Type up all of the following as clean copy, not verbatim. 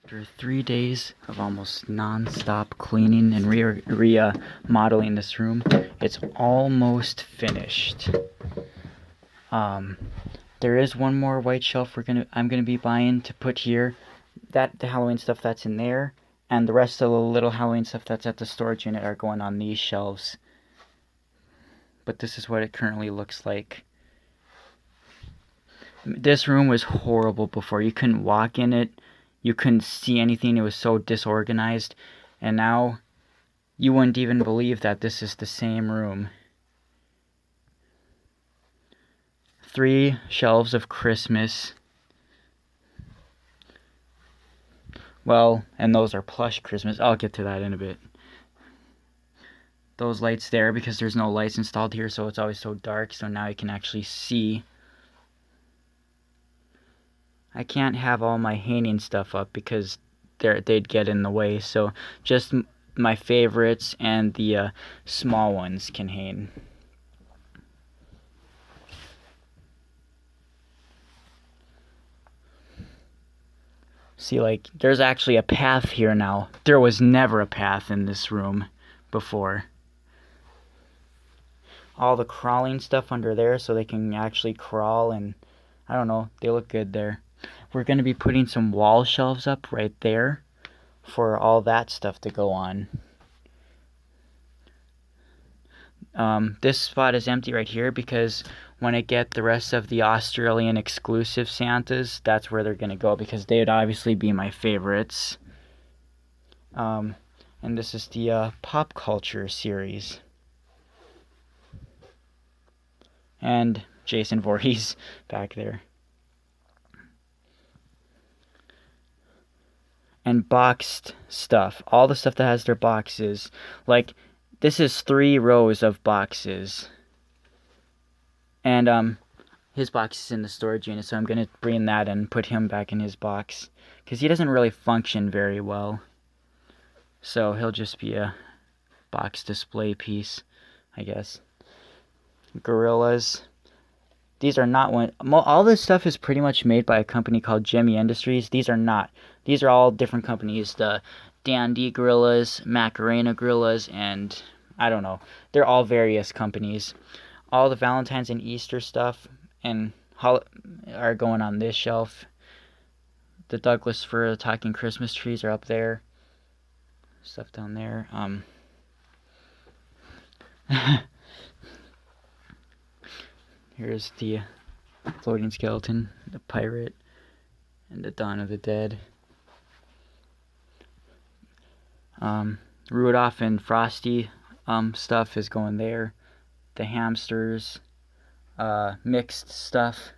After 3 days of almost non-stop cleaning and remodeling this room, it's almost finished. Um, there is one more white shelf I'm gonna be buying to put here. The Halloween stuff that's in there, and the rest of the little Halloween stuff that's at the storage unit are going on these shelves. But this is what it currently looks like. This room was horrible before. You couldn't walk in it. You couldn't see anything. It was so disorganized. And now you wouldn't even believe that this is the same room. 3 shelves of Christmas. Well, and those are plush Christmas. I'll get to that in a bit. Those lights there, because there's no lights installed here, so it's always so dark, so now you can actually see. I can't have all my hanging stuff up because they'd get in the way, so just my favorites and the small ones can hang. See, like, there's actually a path here now. There was never a path in this room before. All the crawling stuff under there so they can actually crawl, and I don't know, they look good there. We're going to be putting some wall shelves up right there for all that stuff to go on. This spot is empty right here because when I get the rest of the Australian exclusive Santas, that's where they're going to go because they would obviously be my favorites. And this is the pop culture series. And Jason Voorhees back there. And boxed stuff. All the stuff that has their boxes. Like, this is 3 rows of boxes. And his box is in the storage unit, so I'm going to bring that and put him back in his box. Because he doesn't really function very well. So he'll just be a box display piece, I guess. Gorillas. These are not one. All this stuff is pretty much made by a company called Jimmy Industries. These are not. These are all different companies. The Dandy Gorillas, Macarena Gorillas, and I don't know. They're all various companies. All the Valentine's and Easter stuff and are going on this shelf. The Douglas fir, the talking Christmas trees are up there. Stuff down there. Here's the floating skeleton, the pirate, and the Dawn of the Dead. Rudolph and Frosty stuff is going there. The hamsters, mixed stuff.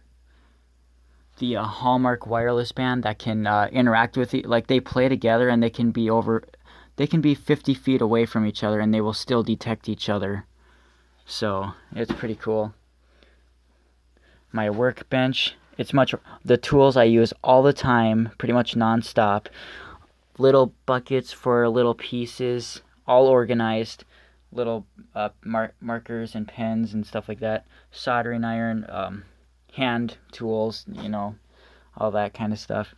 The Hallmark wireless band that can interact with it. Like, they play together and they can be 50 feet away from each other and they will still detect each other. So, it's pretty cool. My workbench, the tools I use all the time, pretty much non-stop. Little buckets for little pieces, all organized. Little markers and pens and stuff like that. Soldering iron, hand tools, all that kind of stuff.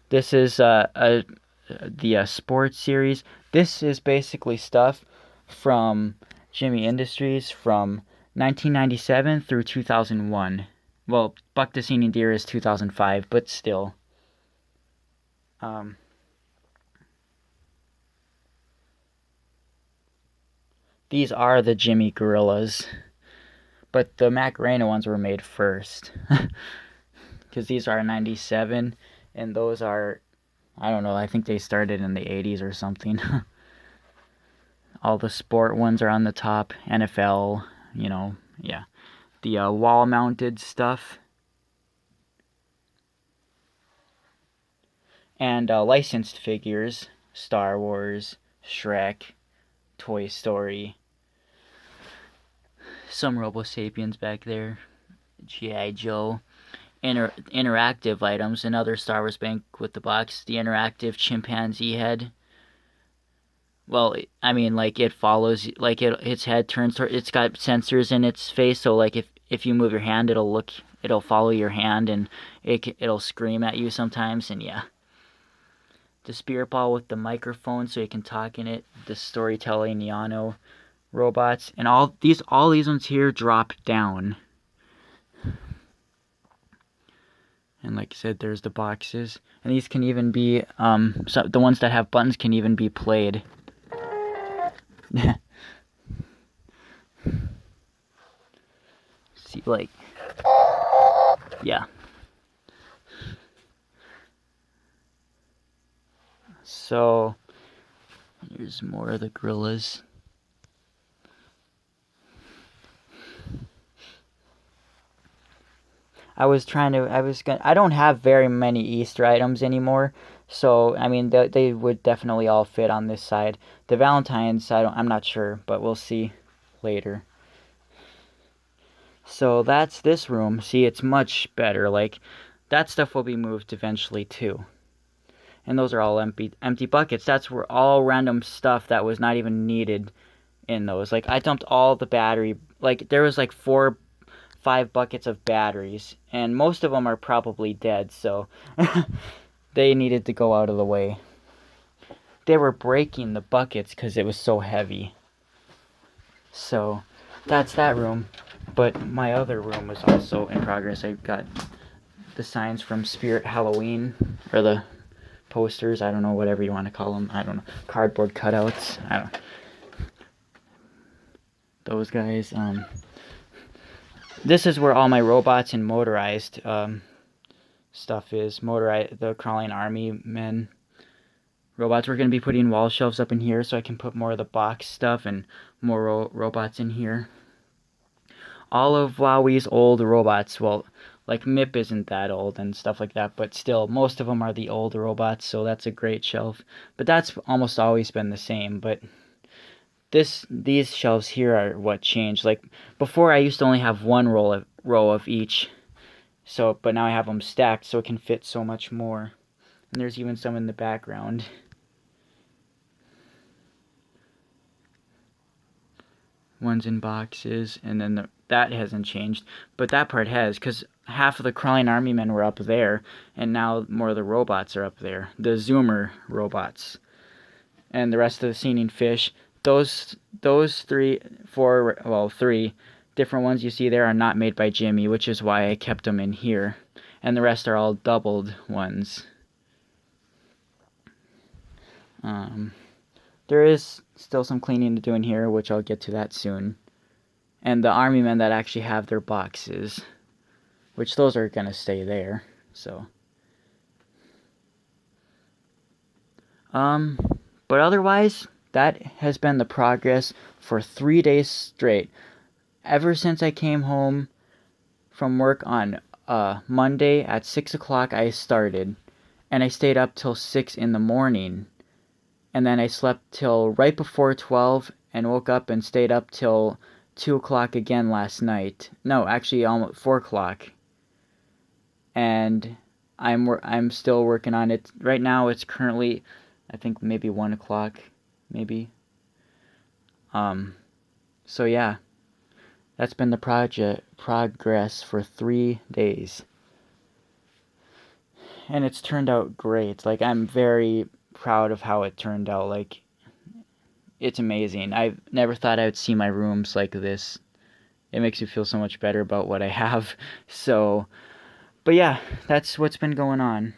This is the sports series. This is basically stuff from Jimmy Industries from 1997 through 2001. Well, Buck the Singing Deer is 2005, but still. These are the Jimmy Gorillas, but the Macarena ones were made first. Because these are 97, and those are, I don't know, I think they started in the 80s or something. All the sport ones are on the top. NFL, yeah. The wall-mounted stuff. And licensed figures. Star Wars, Shrek, Toy Story. Some Robo Sapiens back there. G.I. Joe. Interactive items. Another Star Wars bank with the box. The interactive chimpanzee head. Well, I mean, like, it follows, like, its head turns, it's got sensors in its face, so, like, if you move your hand, it'll look it'll follow your hand, and it'll scream at you sometimes. And yeah, the spirit ball with the microphone so you can talk in it. The storytelling Yano robots, and all these ones here drop down. And like I said, there's the boxes, and these can even be so the ones that have buttons can even be played. See, like, yeah. So here's more of the gorillas. I don't have very many Easter items anymore, so I mean they would definitely all fit on this side. The Valentine's, I'm not sure, but we'll see later. So that's this room. See, it's much better. Like, that stuff will be moved eventually too. And those are all empty buckets. That's where all random stuff that was not even needed in those. Like, I dumped all the battery. Like, there was like 5 buckets of batteries, and most of them are probably dead, so they needed to go out of the way. They were breaking the buckets because it was so heavy. So that's that room. But my other room was also in progress. I got the signs from Spirit Halloween, or the posters, I don't know, whatever you want to call them. I don't know, cardboard cutouts. I don't know. Those guys. This is where all my robots and motorized stuff is. The crawling army men robots. We're going to be putting wall shelves up in here so I can put more of the box stuff and more robots in here. All of WowWee's old robots, well, like Mip isn't that old and stuff like that, but still, most of them are the old robots, so that's a great shelf. But that's almost always been the same, but these shelves here are what changed. Like, before I used to only have one row of each, but now I have them stacked so it can fit so much more. And there's even some in the background. One's in boxes, and then that hasn't changed, but that part has, because half of the crawling army men were up there, and now more of the robots are up there, the zoomer robots, and the rest of the singing fish. Those 3 different ones you see there are not made by Jimmy, which is why I kept them in here, and the rest are all doubled ones. There is still some cleaning to do in here, which I'll get to that soon. And the army men that actually have their boxes, which those are going to stay there, so. But otherwise, that has been the progress for 3 days straight. Ever since I came home from work on Monday at 6 o'clock, I started. And I stayed up till 6 in the morning. And then I slept till right before 12 and woke up and stayed up till 2 o'clock again last night. No, actually almost 4 o'clock. And I'm still working on it. Right now it's currently, I think, maybe 1 o'clock, maybe. So yeah, that's been the progress for 3 days. And it's turned out great. Like, I'm very proud of how it turned out. Like, it's amazing. I never thought I would see my rooms like this. It makes me feel so much better about what I have. So, but yeah, that's what's been going on.